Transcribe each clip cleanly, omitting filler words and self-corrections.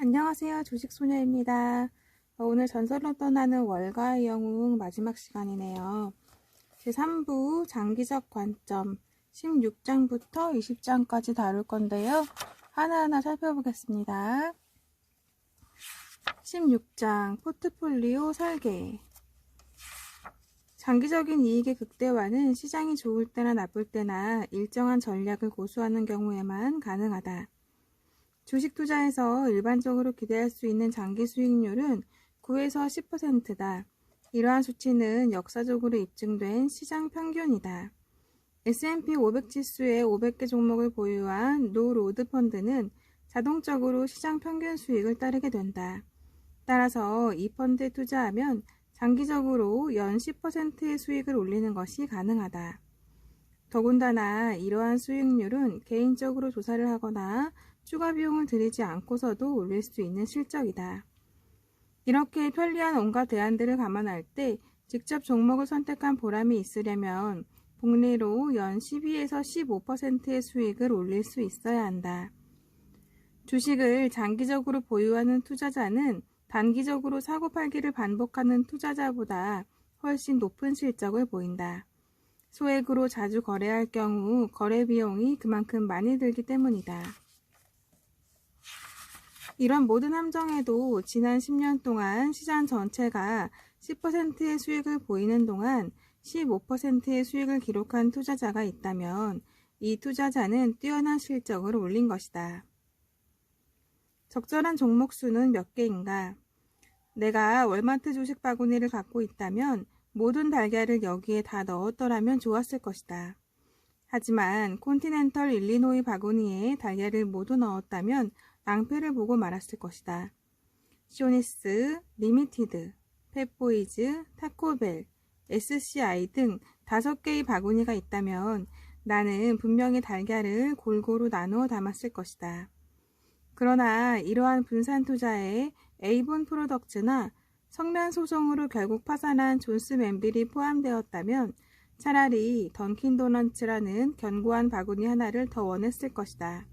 안녕하세요. 주식소녀입니다. 오늘 전설로 떠나는 월가의 영웅 마지막 시간이네요. 제3부 장기적 관점 16장부터 20장까지 다룰 건데요. 하나하나 살펴보겠습니다. 16장 포트폴리오 설계. 장기적인 이익의 극대화는 시장이 좋을 때나 나쁠 때나 일정한 전략을 고수하는 경우에만 가능하다. 주식 투자에서 일반적으로 기대할 수 있는 장기 수익률은 9에서 10%다. 이러한 수치는 역사적으로 입증된 시장 평균이다. S&P 500 지수의 500개 종목을 보유한 노 로드 펀드는 자동적으로 시장 평균 수익을 따르게 된다. 따라서 이 펀드에 투자하면 장기적으로 연 10%의 수익을 올리는 것이 가능하다. 더군다나 이러한 수익률은 개인적으로 조사를 하거나 추가 비용을 들이지 않고서도 올릴 수 있는 실적이다. 이렇게 편리한 온갖 대안들을 감안할 때 직접 종목을 선택한 보람이 있으려면 복리로 연 12에서 15%의 수익을 올릴 수 있어야 한다. 주식을 장기적으로 보유하는 투자자는 단기적으로 사고팔기를 반복하는 투자자보다 훨씬 높은 실적을 보인다. 소액으로 자주 거래할 경우 거래 비용이 그만큼 많이 들기 때문이다. 이런 모든 함정에도 지난 10년 동안 시장 전체가 10%의 수익을 보이는 동안 15%의 수익을 기록한 투자자가 있다면 이 투자자는 뛰어난 실적을 올린 것이다. 적절한 종목 수는 몇 개인가? 내가 월마트 주식 바구니를 갖고 있다면 모든 달걀을 여기에 다 넣었더라면 좋았을 것이다. 하지만 콘티넨털 일리노이 바구니에 달걀을 모두 넣었다면 낭패를 보고 말았을 것이다. 쇼니스, 리미티드, 펫보이즈, 타코벨, SCI 등 5개의 바구니가 있다면 나는 분명히 달걀을 골고루 나누어 담았을 것이다. 그러나 이러한 분산 투자에 에이본 프로덕츠나 성면 소송으로 결국 파산한 존스 맨빌이 포함되었다면 차라리 던킨 도너츠라는 견고한 바구니 하나를 더 원했을 것이다.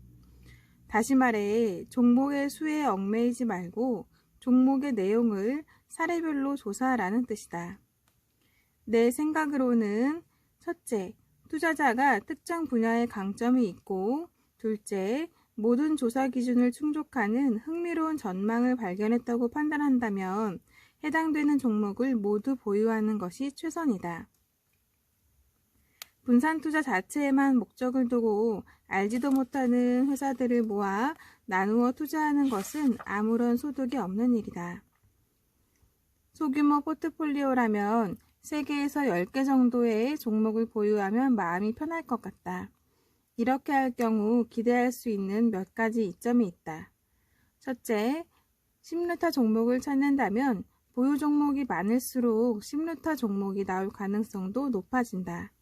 다시 말해 종목의 수에 얽매이지 말고 종목의 내용을 사례별로 조사하라는 뜻이다. 내 생각으로는 첫째, 투자자가 특정 분야에 강점이 있고 둘째, 모든 조사 기준을 충족하는 흥미로운 전망을 발견했다고 판단한다면 해당되는 종목을 모두 보유하는 것이 최선이다. 분산 투자 자체에만 목적을 두고 알지도 못하는 회사들을 모아 나누어 투자하는 것은 아무런 소득이 없는 일이다. 소규모 포트폴리오라면 3개에서 10개 정도의 종목을 보유하면 마음이 편할 것 같다. 이렇게 할 경우 기대할 수 있는 몇 가지 이점이 있다. 첫째, 10루타 종목을 찾는다면 보유 종목이 많을수록 10루타 종목이 나올 가능성도 높아진다.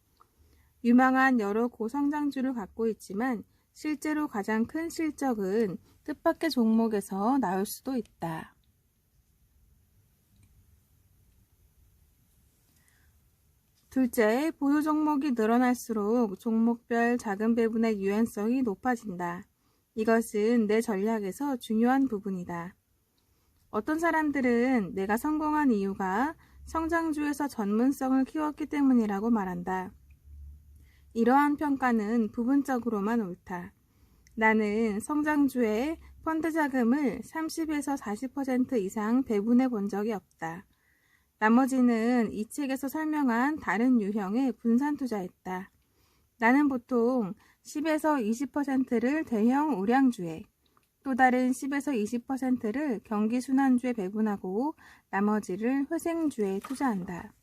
유망한 여러 고성장주를 갖고 있지만 실제로 가장 큰 실적은 뜻밖의 종목에서 나올 수도 있다. 둘째, 보유 종목이 늘어날수록 종목별 자금 배분의 유연성이 높아진다. 이것은 내 전략에서 중요한 부분이다. 어떤 사람들은 내가 성공한 이유가 성장주에서 전문성을 키웠기 때문이라고 말한다. 이러한 평가는 부분적으로만 옳다. 나는 성장주에 펀드 자금을 30에서 40% 이상 배분해 본 적이 없다. 나머지는 이 책에서 설명한 다른 유형의 분산 투자했다. 나는 보통 10에서 20%를 대형 우량주에, 또 다른 10에서 20%를 경기순환주에 배분하고 나머지를 회생주에 투자한다.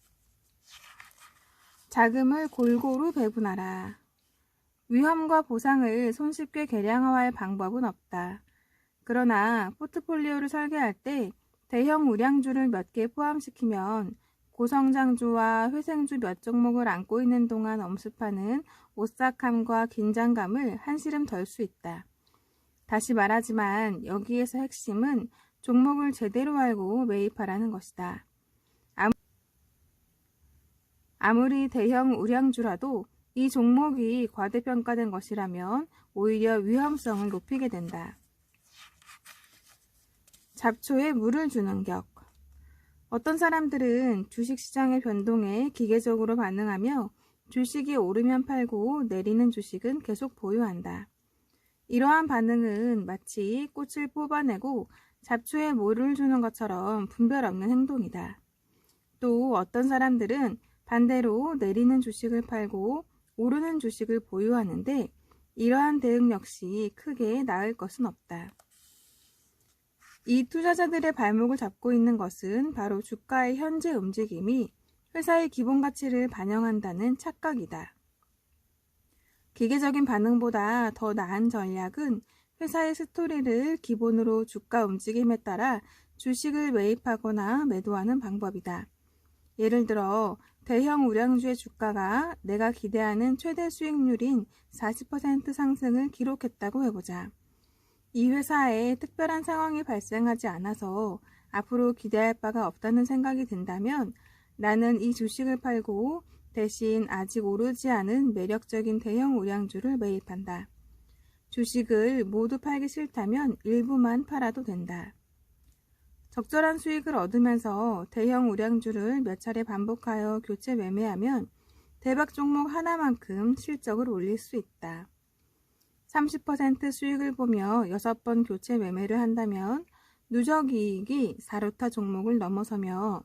자금을 골고루 배분하라. 위험과 보상을 손쉽게 계량화할 방법은 없다. 그러나 포트폴리오를 설계할 때 대형 우량주를 몇 개 포함시키면 고성장주와 회생주 몇 종목을 안고 있는 동안 엄습하는 오싹함과 긴장감을 한시름 덜 수 있다. 다시 말하지만 여기에서 핵심은 종목을 제대로 알고 매입하라는 것이다. 아무리 대형 우량주라도 이 종목이 과대평가된 것이라면 오히려 위험성을 높이게 된다. 잡초에 물을 주는 격. 어떤 사람들은 주식시장의 변동에 기계적으로 반응하며 주식이 오르면 팔고 내리는 주식은 계속 보유한다. 이러한 반응은 마치 꽃을 뽑아내고 잡초에 물을 주는 것처럼 분별 없는 행동이다. 또 어떤 사람들은 반대로 내리는 주식을 팔고 오르는 주식을 보유하는데 이러한 대응 역시 크게 나을 것은 없다. 이 투자자들의 발목을 잡고 있는 것은 바로 주가의 현재 움직임이 회사의 기본 가치를 반영한다는 착각이다. 기계적인 반응보다 더 나은 전략은 회사의 스토리를 기본으로 주가 움직임에 따라 주식을 매입하거나 매도하는 방법이다. 예를 들어 대형 우량주의 주가가 내가 기대하는 최대 수익률인 40% 상승을 기록했다고 해보자. 이 회사에 특별한 상황이 발생하지 않아서 앞으로 기대할 바가 없다는 생각이 든다면 나는 이 주식을 팔고 대신 아직 오르지 않은 매력적인 대형 우량주를 매입한다. 주식을 모두 팔기 싫다면 일부만 팔아도 된다. 적절한 수익을 얻으면서 대형 우량주를 몇 차례 반복하여 교체 매매하면 대박 종목 하나만큼 실적을 올릴 수 있다. 30% 수익을 보며 6번 교체 매매를 한다면 누적 이익이 4루타 종목을 넘어서며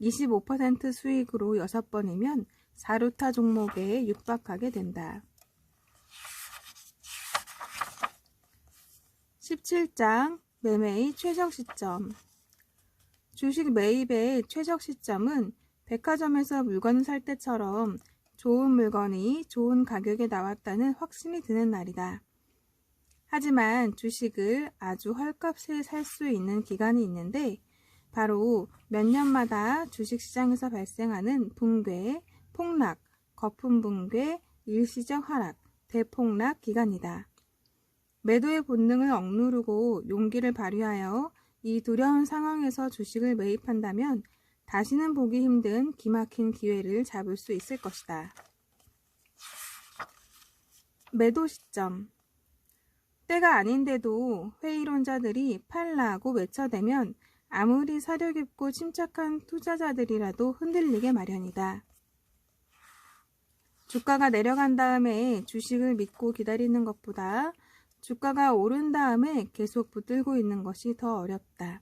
25% 수익으로 6번이면 4루타 종목에 육박하게 된다. 17장 매매의 최적 시점. 주식 매입의 최적 시점은 백화점에서 물건을 살 때처럼 좋은 물건이 좋은 가격에 나왔다는 확신이 드는 날이다. 하지만 주식을 아주 헐값에 살 수 있는 기간이 있는데 바로 몇 년마다 주식시장에서 발생하는 붕괴, 폭락, 거품 붕괴, 일시적 하락, 대폭락 기간이다. 매도의 본능을 억누르고 용기를 발휘하여 이 두려운 상황에서 주식을 매입한다면 다시는 보기 힘든 기막힌 기회를 잡을 수 있을 것이다. 매도 시점. 때가 아닌데도 회의론자들이 팔라고 외쳐대면 아무리 사려 깊고 침착한 투자자들이라도 흔들리게 마련이다. 주가가 내려간 다음에 주식을 믿고 기다리는 것보다 주가가 오른 다음에 계속 붙들고 있는 것이 더 어렵다.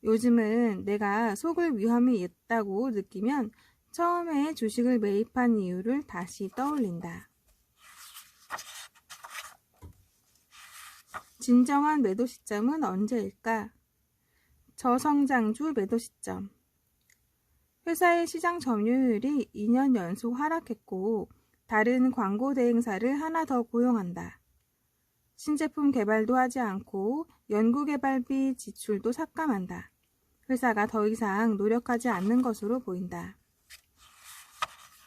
요즘은 내가 속을 위험이 있다고 느끼면 처음에 주식을 매입한 이유를 다시 떠올린다. 진정한 매도 시점은 언제일까? 저성장주 매도 시점. 회사의 시장 점유율이 2년 연속 하락했고 다른 광고 대행사를 하나 더 고용한다. 신제품 개발도 하지 않고 연구개발비 지출도 삭감한다. 회사가 더 이상 노력하지 않는 것으로 보인다.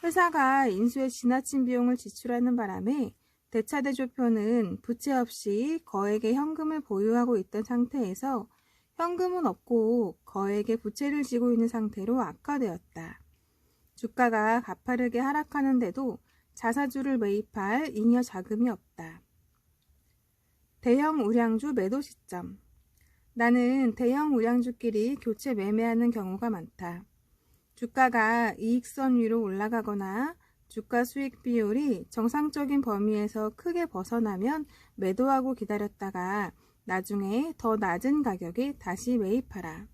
회사가 인수에 지나친 비용을 지출하는 바람에 대차대조표는 부채 없이 거액의 현금을 보유하고 있던 상태에서 현금은 없고 거액의 부채를 지고 있는 상태로 악화되었다. 주가가 가파르게 하락하는데도 자사주를 매입할 잉여 자금이 없다. 대형 우량주 매도 시점. 나는 대형 우량주끼리 교체 매매하는 경우가 많다. 주가가 이익선 위로 올라가거나 주가 수익 비율이 정상적인 범위에서 크게 벗어나면 매도하고 기다렸다가 나중에 더 낮은 가격에 다시 매입하라.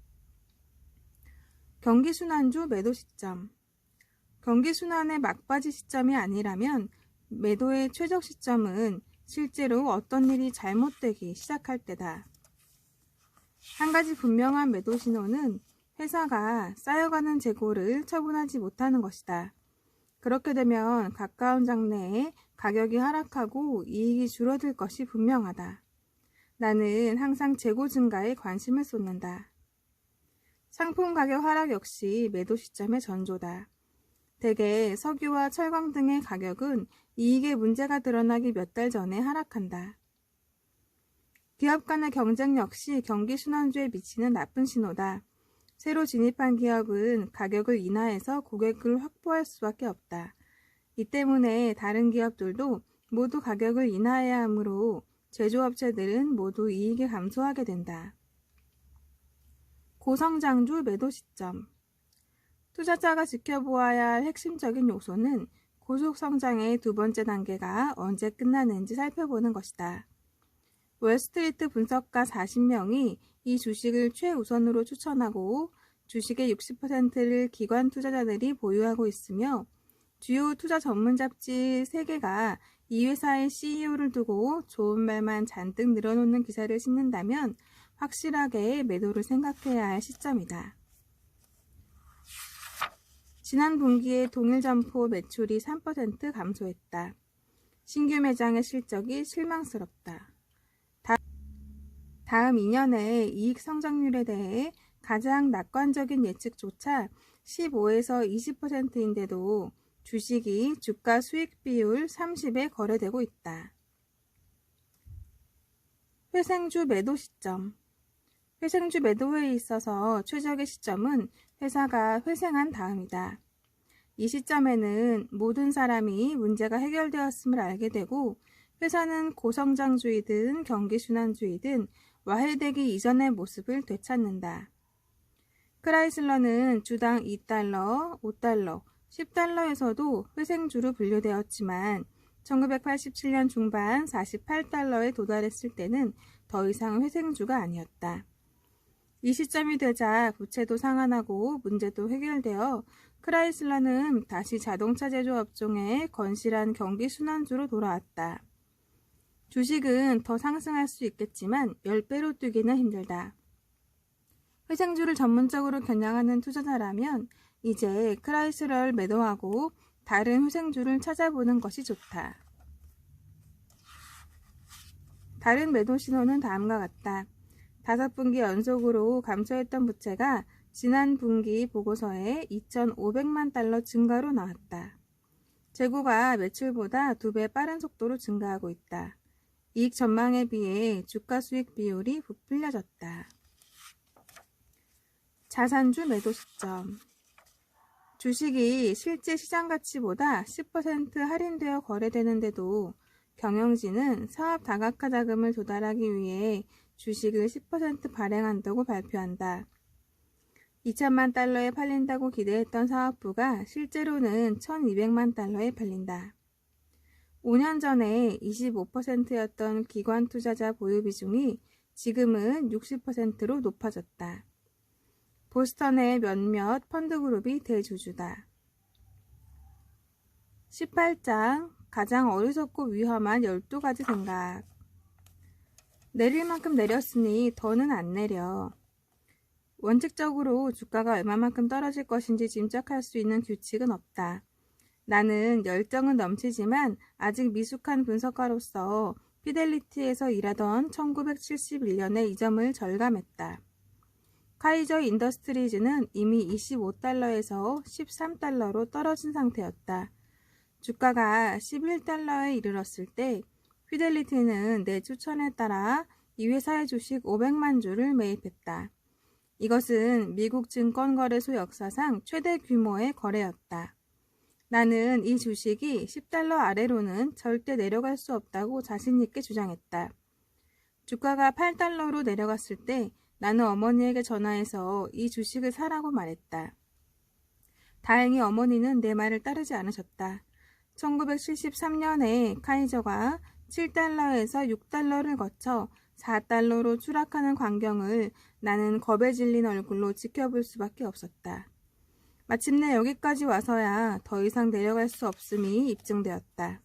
경기순환주 매도 시점. 경기순환의 막바지 시점이 아니라면 매도의 최적 시점은 실제로 어떤 일이 잘못되기 시작할 때다. 한 가지 분명한 매도 신호는 회사가 쌓여가는 재고를 처분하지 못하는 것이다. 그렇게 되면 가까운 장래에 가격이 하락하고 이익이 줄어들 것이 분명하다. 나는 항상 재고 증가에 관심을 쏟는다. 상품 가격 하락 역시 매도 시점의 전조다. 대개 석유와 철강 등의 가격은 이익에 문제가 드러나기 몇 달 전에 하락한다. 기업 간의 경쟁 역시 경기순환주에 미치는 나쁜 신호다. 새로 진입한 기업은 가격을 인하해서 고객을 확보할 수밖에 없다. 이 때문에 다른 기업들도 모두 가격을 인하해야 하므로 제조업체들은 모두 이익이 감소하게 된다. 고성장주 매도 시점. 투자자가 지켜보아야 할 핵심적인 요소는 고속성장의 두 번째 단계가 언제 끝나는지 살펴보는 것이다. 월스트리트 분석가 40명이 이 주식을 최우선으로 추천하고 주식의 60%를 기관 투자자들이 보유하고 있으며 주요 투자 전문 잡지 3개가 이 회사의 CEO를 두고 좋은 말만 잔뜩 늘어놓는 기사를 싣는다면 확실하게 매도를 생각해야 할 시점이다. 지난 분기에 동일 점포 매출이 3% 감소했다. 신규 매장의 실적이 실망스럽다. 다음 2년의 이익 성장률에 대해 가장 낙관적인 예측조차 15에서 20%인데도 주식이 주가 수익 비율 30에 거래되고 있다. 회생주 매도 시점. 회생주 매도에 있어서 최적의 시점은 회사가 회생한 다음이다. 이 시점에는 모든 사람이 문제가 해결되었음을 알게 되고 회사는 고성장주이든 경기순환주이든 와해되기 이전의 모습을 되찾는다. 크라이슬러는 주당 2달러, 5달러, 10달러에서도 회생주로 분류되었지만 1987년 중반 48달러에 도달했을 때는 더 이상 회생주가 아니었다. 이 시점이 되자 부채도 상환하고 문제도 해결되어 크라이슬러는 다시 자동차 제조 업종의 건실한 경기 순환주로 돌아왔다. 주식은 더 상승할 수 있겠지만 10배로 뛰기는 힘들다. 회생주를 전문적으로 겨냥하는 투자자라면 이제 크라이슬러를 매도하고 다른 회생주를 찾아보는 것이 좋다. 다른 매도 신호는 다음과 같다. 5분기 연속으로 감소했던 부채가 지난 분기 보고서에 2,500만 달러 증가로 나왔다. 재고가 매출보다 2배 빠른 속도로 증가하고 있다. 이익 전망에 비해 주가 수익 비율이 부풀려졌다. 자산주 매도 시점. 주식이 실제 시장 가치보다 10% 할인되어 거래되는데도 경영진은 사업 다각화 자금을 조달하기 위해 주식을 10% 발행한다고 발표한다. 2천만 달러에 팔린다고 기대했던 사업부가 실제로는 1,200만 달러에 팔린다. 5년 전에 25%였던 기관 투자자 보유 비중이 지금은 60%로 높아졌다. 보스턴의 몇몇 펀드그룹이 대주주다. 18장 가장 어리석고 위험한 12가지 생각. 내릴 만큼 내렸으니 더는 안 내려. 원칙적으로 주가가 얼마만큼 떨어질 것인지 짐작할 수 있는 규칙은 없다. 나는 열정은 넘치지만 아직 미숙한 분석가로서 피델리티에서 일하던 1971년에 이 점을 절감했다. 카이저 인더스트리즈는 이미 25달러에서 13달러로 떨어진 상태였다. 주가가 11달러에 이르렀을 때 피델리티는 내 추천에 따라 이 회사의 주식 500만 주를 매입했다. 이것은 미국 증권거래소 역사상 최대 규모의 거래였다. 나는 이 주식이 10달러 아래로는 절대 내려갈 수 없다고 자신있게 주장했다. 주가가 8달러로 내려갔을 때 나는 어머니에게 전화해서 이 주식을 사라고 말했다. 다행히 어머니는 내 말을 따르지 않으셨다. 1973년에 카이저가 7달러에서 6달러를 거쳐 4달러로 추락하는 광경을 나는 겁에 질린 얼굴로 지켜볼 수밖에 없었다. 마침내 여기까지 와서야 더 이상 내려갈 수 없음이 입증되었다.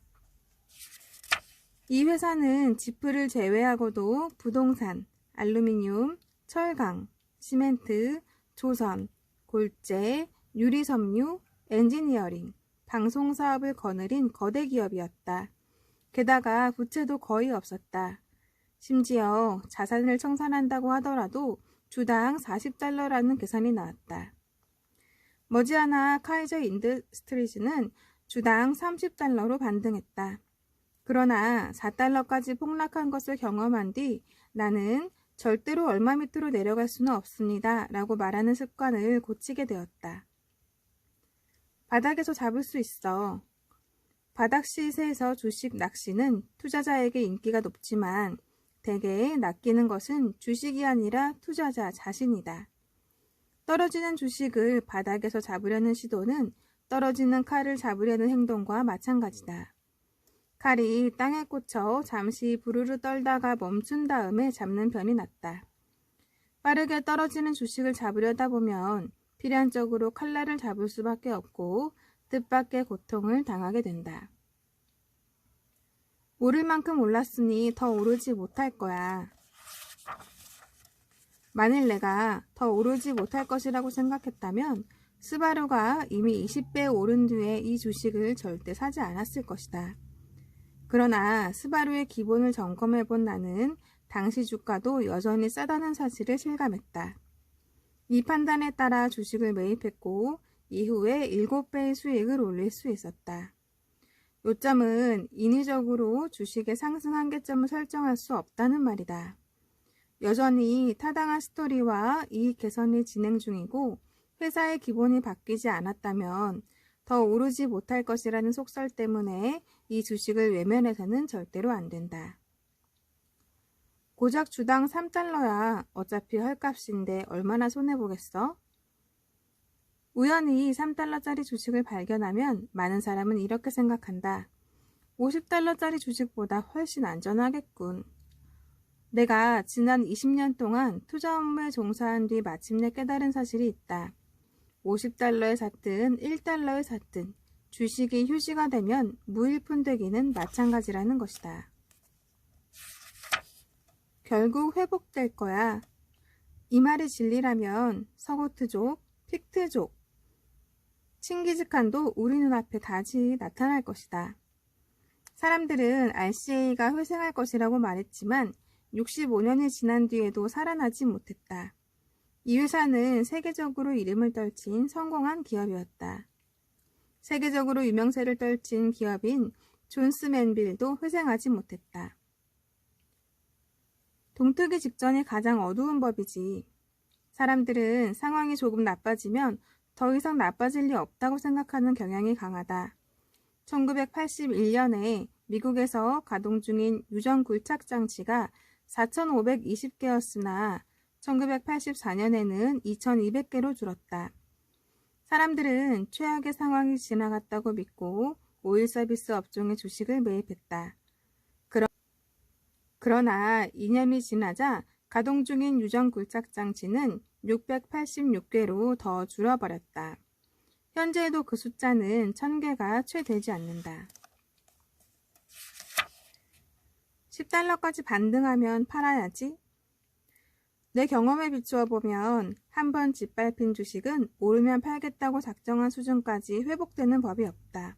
이 회사는 지프를 제외하고도 부동산, 알루미늄, 철강, 시멘트, 조선, 골재, 유리섬유, 엔지니어링, 방송사업을 거느린 거대 기업이었다. 게다가 부채도 거의 없었다. 심지어 자산을 청산한다고 하더라도 주당 40달러라는 계산이 나왔다. 머지않아 카이저 인더스트리즈는 주당 30달러로 반등했다. 그러나 4달러까지 폭락한 것을 경험한 뒤 나는 절대로 얼마 밑으로 내려갈 수는 없습니다 라고 말하는 습관을 고치게 되었다. 바닥에서 잡을 수 있어. 바닥 시세에서 주식 낚시는 투자자에게 인기가 높지만 대개 낚이는 것은 주식이 아니라 투자자 자신이다. 떨어지는 주식을 바닥에서 잡으려는 시도는 떨어지는 칼을 잡으려는 행동과 마찬가지다. 칼이 땅에 꽂혀 잠시 부르르 떨다가 멈춘 다음에 잡는 편이 낫다. 빠르게 떨어지는 주식을 잡으려다 보면 필연적으로 칼날을 잡을 수밖에 없고 뜻밖의 고통을 당하게 된다. 오를 만큼 올랐으니 더 오르지 못할 거야. 만일 내가 더 오르지 못할 것이라고 생각했다면 스바루가 이미 20배 오른 뒤에 이 주식을 절대 사지 않았을 것이다. 그러나 스바루의 기본을 점검해본 나는 당시 주가도 여전히 싸다는 사실을 실감했다. 이 판단에 따라 주식을 매입했고 이후에 7배의 수익을 올릴 수 있었다. 요점은 인위적으로 주식의 상승 한계점을 설정할 수 없다는 말이다. 여전히 타당한 스토리와 이익 개선이 진행 중이고 회사의 기본이 바뀌지 않았다면 더 오르지 못할 것이라는 속설 때문에 이 주식을 외면해서는 절대로 안 된다. 고작 주당 3달러야 어차피 헐값인데 얼마나 손해보겠어? 우연히 3달러짜리 주식을 발견하면 많은 사람은 이렇게 생각한다. 50달러짜리 주식보다 훨씬 안전하겠군. 내가 지난 20년 동안 투자 업무에 종사한 뒤 마침내 깨달은 사실이 있다. 50달러에 샀든 1달러에 샀든 주식이 휴지가 되면 무일푼되기는 마찬가지라는 것이다. 결국 회복될 거야. 이 말이 진리라면 서고트족, 픽트족, 칭기즈칸도 우리 눈앞에 다시 나타날 것이다. 사람들은 RCA가 회생할 것이라고 말했지만 65년이 지난 뒤에도 살아나지 못했다. 이 회사는 세계적으로 이름을 떨친 성공한 기업이었다. 세계적으로 유명세를 떨친 기업인 존스 맨빌도 회생하지 못했다. 동트기 직전이 가장 어두운 법이지. 사람들은 상황이 조금 나빠지면 더 이상 나빠질 리 없다고 생각하는 경향이 강하다. 1981년에 미국에서 가동 중인 유전 굴착 장치가 4,520개였으나 1984년에는 2,200개로 줄었다. 사람들은 최악의 상황이 지나갔다고 믿고 오일 서비스 업종의 주식을 매입했다. 그러나 2년이 지나자 가동 중인 유전 굴착 장치는 686개로 더 줄어버렸다. 현재에도 그 숫자는 1,000개가 채 되지 않는다. 10달러까지 반등하면 팔아야지. 내 경험에 비추어 보면 한 번 짓밟힌 주식은 오르면 팔겠다고 작정한 수준까지 회복되는 법이 없다.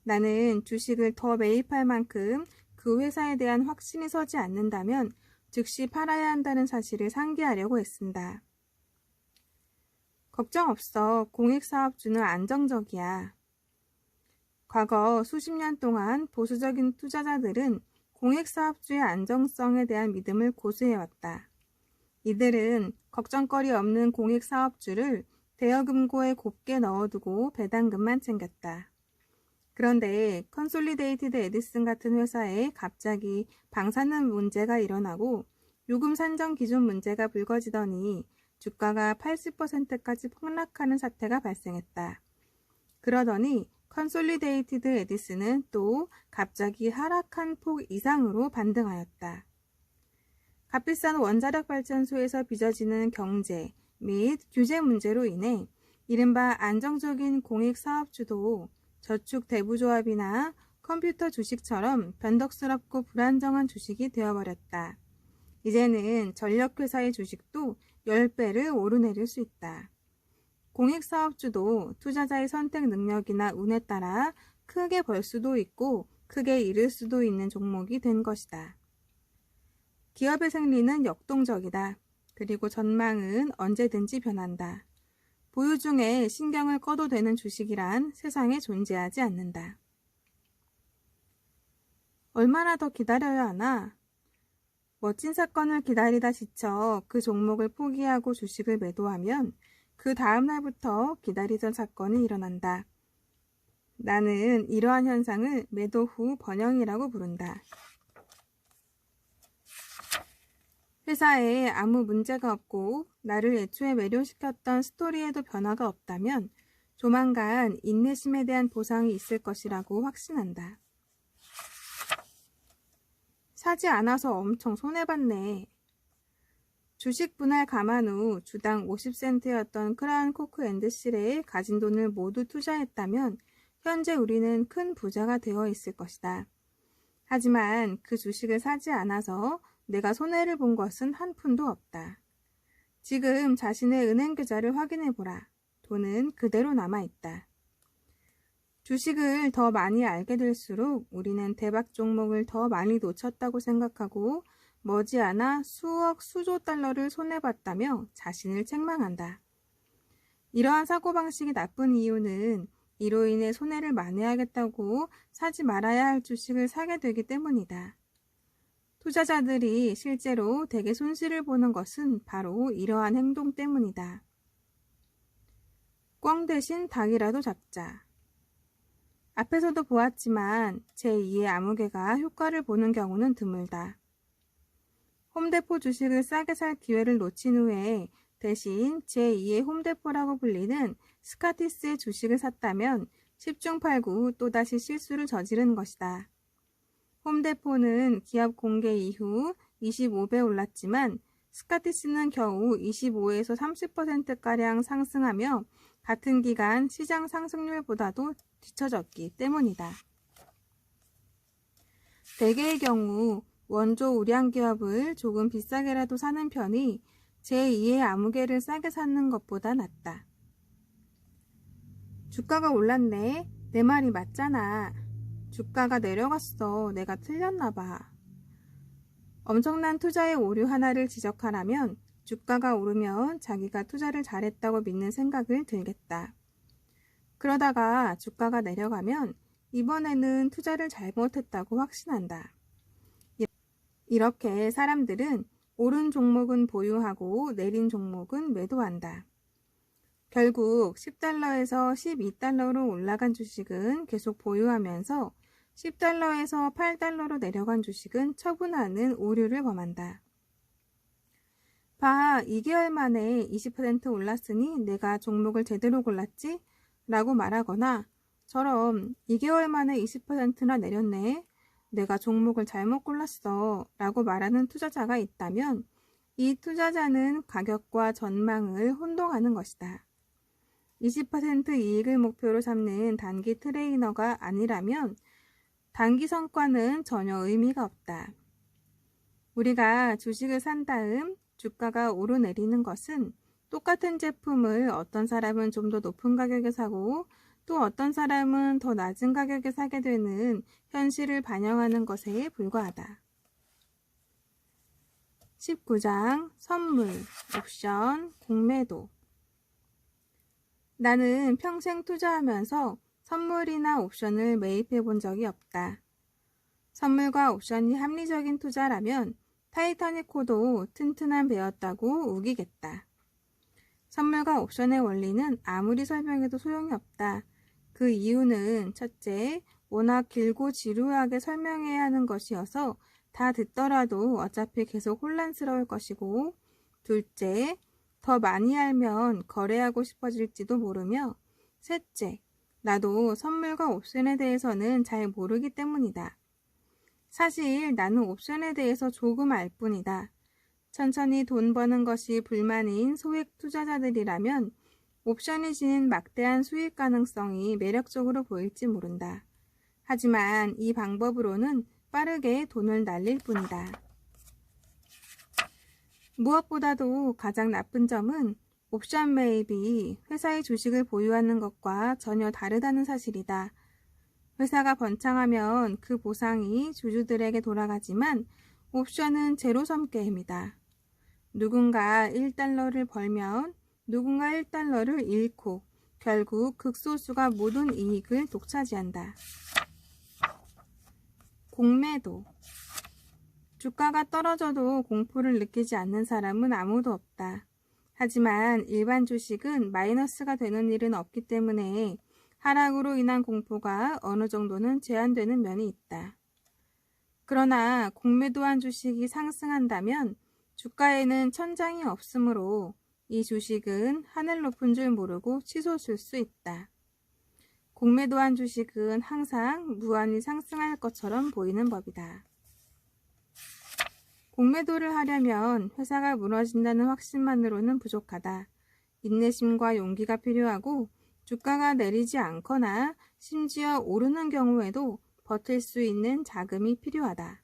나는 주식을 더 매입할 만큼 그 회사에 대한 확신이 서지 않는다면 즉시 팔아야 한다는 사실을 상기하려고 애쓴다. 걱정 없어. 공익사업주는 안정적이야. 과거 수십 년 동안 보수적인 투자자들은 공익사업주의 안정성에 대한 믿음을 고수해왔다. 이들은 걱정거리 없는 공익사업주를 대여금고에 곱게 넣어두고 배당금만 챙겼다. 그런데 컨솔리데이티드 에디슨 같은 회사에 갑자기 방사능 문제가 일어나고 요금 산정 기준 문제가 불거지더니 주가가 80%까지 폭락하는 사태가 발생했다. 그러더니 컨솔리데이티드 에디슨은 또 갑자기 하락한 폭 이상으로 반등하였다. 값비싼 원자력 발전소에서 빚어지는 경제 및 규제 문제로 인해 이른바 안정적인 공익사업주도 저축 대부조합이나 컴퓨터 주식처럼 변덕스럽고 불안정한 주식이 되어버렸다. 이제는 전력회사의 주식도 10배를 오르내릴 수 있다. 공익사업주도 투자자의 선택 능력이나 운에 따라 크게 벌 수도 있고 크게 잃을 수도 있는 종목이 된 것이다. 기업의 생리는 역동적이다. 그리고 전망은 언제든지 변한다. 보유 중에 신경을 꺼도 되는 주식이란 세상에 존재하지 않는다. 얼마나 더 기다려야 하나? 멋진 사건을 기다리다 지쳐 그 종목을 포기하고 주식을 매도하면 그 다음 날부터 기다리던 사건이 일어난다. 나는 이러한 현상을 매도 후 번영이라고 부른다. 회사에 아무 문제가 없고 나를 애초에 매료시켰던 스토리에도 변화가 없다면 조만간 인내심에 대한 보상이 있을 것이라고 확신한다. 사지 않아서 엄청 손해봤네. 주식 분할 감안 후 주당 50센트였던 크라운 코크 앤드 실에 가진 돈을 모두 투자했다면 현재 우리는 큰 부자가 되어 있을 것이다. 하지만 그 주식을 사지 않아서 내가 손해를 본 것은 한 푼도 없다. 지금 자신의 은행 계좌를 확인해보라. 돈은 그대로 남아있다. 주식을 더 많이 알게 될수록 우리는 대박 종목을 더 많이 놓쳤다고 생각하고 머지않아 수억, 수조 달러를 손해봤다며 자신을 책망한다. 이러한 사고방식이 나쁜 이유는 이로 인해 손해를 만회하겠다고 사지 말아야 할 주식을 사게 되기 때문이다. 투자자들이 실제로 대개 손실을 보는 것은 바로 이러한 행동 때문이다. 꿩 대신 닭이라도 잡자. 앞에서도 보았지만 제2의 아무개가 효과를 보는 경우는 드물다. 홈데포 주식을 싸게 살 기회를 놓친 후에 대신 제2의 홈데포라고 불리는 스카티스의 주식을 샀다면 10중 8구 또다시 실수를 저지른 것이다. 홈데포는 기업 공개 이후 25배 올랐지만 스카티스는 겨우 25에서 30%가량 상승하며 같은 기간 시장 상승률보다도 뒤처졌기 때문이다. 대개의 경우 원조 우량 기업을 조금 비싸게라도 사는 편이 제2의 아무개를 싸게 사는 것보다 낫다. 주가가 올랐네. 내 말이 맞잖아. 주가가 내려갔어. 내가 틀렸나 봐. 엄청난 투자의 오류 하나를 지적하라면 주가가 오르면 자기가 투자를 잘했다고 믿는 생각을 들겠다. 그러다가 주가가 내려가면 이번에는 투자를 잘못했다고 확신한다. 이렇게 사람들은 오른 종목은 보유하고 내린 종목은 매도한다. 결국 10달러에서 12달러로 올라간 주식은 계속 보유하면서 10달러에서 8달러로 내려간 주식은 처분하는 오류를 범한다. 봐, 2개월 만에 20% 올랐으니 내가 종목을 제대로 골랐지? 라고 말하거나 저럼 2개월 만에 20%나 내렸네. 내가 종목을 잘못 골랐어. 라고 말하는 투자자가 있다면 이 투자자는 가격과 전망을 혼동하는 것이다. 20% 이익을 목표로 삼는 단기 트레이너가 아니라면 단기 성과는 전혀 의미가 없다. 우리가 주식을 산 다음 주가가 오르내리는 것은 똑같은 제품을 어떤 사람은 좀 더 높은 가격에 사고 또 어떤 사람은 더 낮은 가격에 사게 되는 현실을 반영하는 것에 불과하다. 19장 선물, 옵션, 공매도. 나는 평생 투자하면서 선물이나 옵션을 매입해 본 적이 없다. 선물과 옵션이 합리적인 투자라면 타이타닉호도 튼튼한 배였다고 우기겠다. 선물과 옵션의 원리는 아무리 설명해도 소용이 없다. 그 이유는 첫째, 워낙 길고 지루하게 설명해야 하는 것이어서 다 듣더라도 어차피 계속 혼란스러울 것이고, 둘째, 더 많이 알면 거래하고 싶어질지도 모르며, 셋째, 나도 선물과 옵션에 대해서는 잘 모르기 때문이다. 사실 나는 옵션에 대해서 조금 알 뿐이다. 천천히 돈 버는 것이 불만인 소액 투자자들이라면 옵션이 지닌 막대한 수익 가능성이 매력적으로 보일지 모른다. 하지만 이 방법으로는 빠르게 돈을 날릴 뿐이다. 무엇보다도 가장 나쁜 점은 옵션 매입이 회사의 주식을 보유하는 것과 전혀 다르다는 사실이다. 회사가 번창하면 그 보상이 주주들에게 돌아가지만 옵션은 제로섬 게임이다. 누군가 1달러를 벌면 누군가 1달러를 잃고 결국 극소수가 모든 이익을 독차지한다. 공매도. 주가가 떨어져도 공포를 느끼지 않는 사람은 아무도 없다. 하지만 일반 주식은 마이너스가 되는 일은 없기 때문에 하락으로 인한 공포가 어느 정도는 제한되는 면이 있다. 그러나 공매도한 주식이 상승한다면 주가에는 천장이 없으므로 이 주식은 하늘 높은 줄 모르고 치솟을 수 있다. 공매도한 주식은 항상 무한히 상승할 것처럼 보이는 법이다. 공매도를 하려면 회사가 무너진다는 확신만으로는 부족하다. 인내심과 용기가 필요하고 주가가 내리지 않거나 심지어 오르는 경우에도 버틸 수 있는 자금이 필요하다.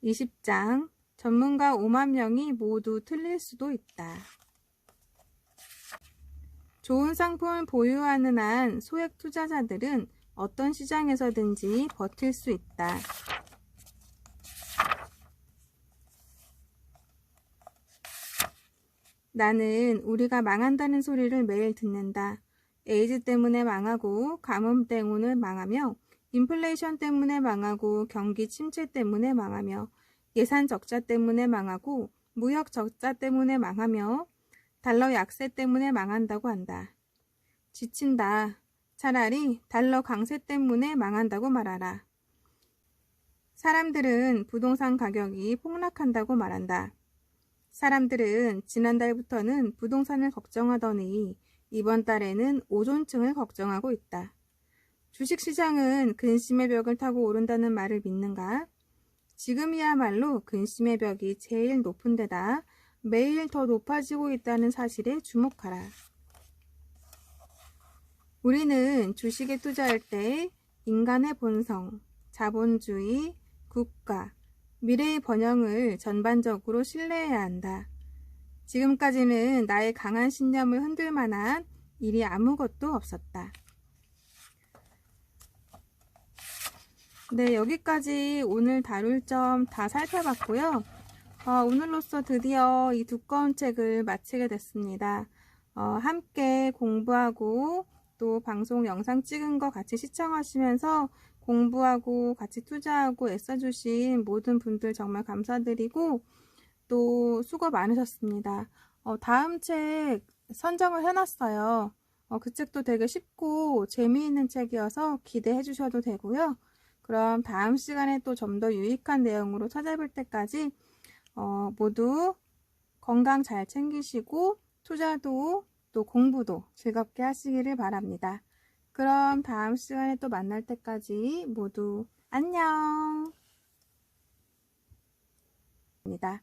20장 전문가 5만 명이 모두 틀릴 수도 있다. 좋은 상품을 보유하는 한 소액 투자자들은 어떤 시장에서든지 버틸 수 있다. 나는 우리가 망한다는 소리를 매일 듣는다. 에이즈 때문에 망하고 가뭄 때문에 망하며 인플레이션 때문에 망하고 경기 침체 때문에 망하며 예산 적자 때문에 망하고 무역 적자 때문에 망하며 달러 약세 때문에 망한다고 한다. 지친다. 차라리 달러 강세 때문에 망한다고 말하라. 사람들은 부동산 가격이 폭락한다고 말한다. 사람들은 지난달부터는 부동산을 걱정하더니 이번 달에는 오존층을 걱정하고 있다. 주식시장은 근심의 벽을 타고 오른다는 말을 믿는가? 지금이야말로 근심의 벽이 제일 높은 데다 매일 더 높아지고 있다는 사실에 주목하라. 우리는 주식에 투자할 때 인간의 본성, 자본주의, 국가, 미래의 번영을 전반적으로 신뢰해야 한다. 지금까지는 나의 강한 신념을 흔들 만한 일이 아무것도 없었다. 네, 여기까지 오늘 다룰 점 다 살펴봤고요. 오늘로써 드디어 이 두꺼운 책을 마치게 됐습니다. 함께 공부하고 또 방송 영상 찍은 거 같이 시청하시면서 공부하고 같이 투자하고 애써주신 모든 분들 정말 감사드리고 또 수고 많으셨습니다. 다음 책 선정을 해놨어요. 그 책도 되게 쉽고 재미있는 책이어서 기대해 주셔도 되고요. 그럼 다음 시간에 또 좀 더 유익한 내용으로 찾아뵐 때까지 모두 건강 잘 챙기시고 투자도 또 공부도 즐겁게 하시기를 바랍니다. 그럼 다음 시간에 또 만날 때까지 모두 안녕! 입니다.